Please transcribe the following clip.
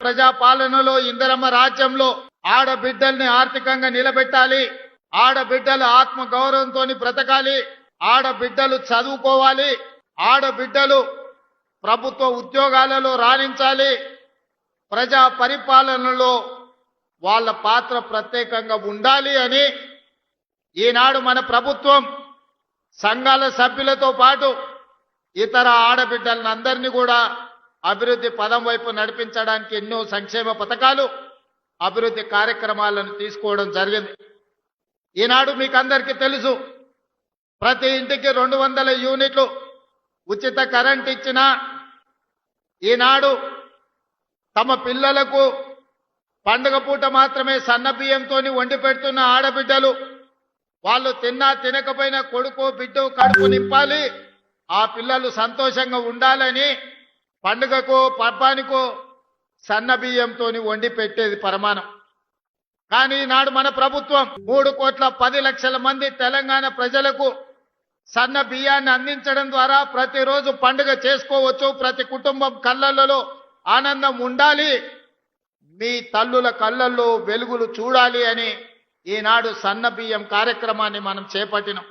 ప్రజాపాలనలో ఇందిరమ్మ రాజ్యంలో ఆడబిడ్డల్ని ఆర్థికంగా నిలబెట్టాలి, ఆడబిడ్డలు ఆత్మ గౌరవంతో బ్రతకాలి, ఆడబిడ్డలు చదువుకోవాలి, ఆడబిడ్డలు ప్రభుత్వ ఉద్యోగాలలో రాణించాలి, ప్రజా పరిపాలనలో వాళ్ళ పాత్ర ప్రత్యేకంగా ఉండాలి అని ఈనాడు మన ప్రభుత్వం సంఘాల సభ్యులతో పాటు ఇతర ఆడబిడ్డలందరినీ కూడా అభివృద్ధి పదం వైపు నడిపించడానికి ఎన్నో సంక్షేమ పథకాలు అభివృద్ధి కార్యక్రమాలను తీసుకోవడం జరిగింది. ఈనాడు మీకు అందరికీ తెలుసు, ప్రతి ఇంటికి 200 యూనిట్లు ఉచిత కరెంట్ ఇచ్చిన ఈనాడు తమ పిల్లలకు పండుగ పూట మాత్రమే సన్న బియ్యంతో వండి పెడుతున్న ఆడబిడ్డలు వాళ్ళు తిన్నా తినకపోయినా కొడుకు బిడ్డ కడుపు నింపాలి, ఆ పిల్లలు సంతోషంగా ఉండాలని పండుగకు పర్బానికో సన్న బియ్యంతో వండి పెట్టేది పరమానం. కానీ ఈనాడు మన ప్రభుత్వం 3,10,00,000 మంది తెలంగాణ ప్రజలకు సన్న బియ్యాన్ని అందించడం ద్వారా ప్రతిరోజు పండుగ చేసుకోవచ్చు, ప్రతి కుటుంబం కళ్ళల్లో ఆనందం ఉండాలి, మీ తల్లుల కళ్ళల్లో వెలుగులు చూడాలి అని ఈనాడు సన్న బియ్యం కార్యక్రమాన్ని మనం చేపట్టినాం.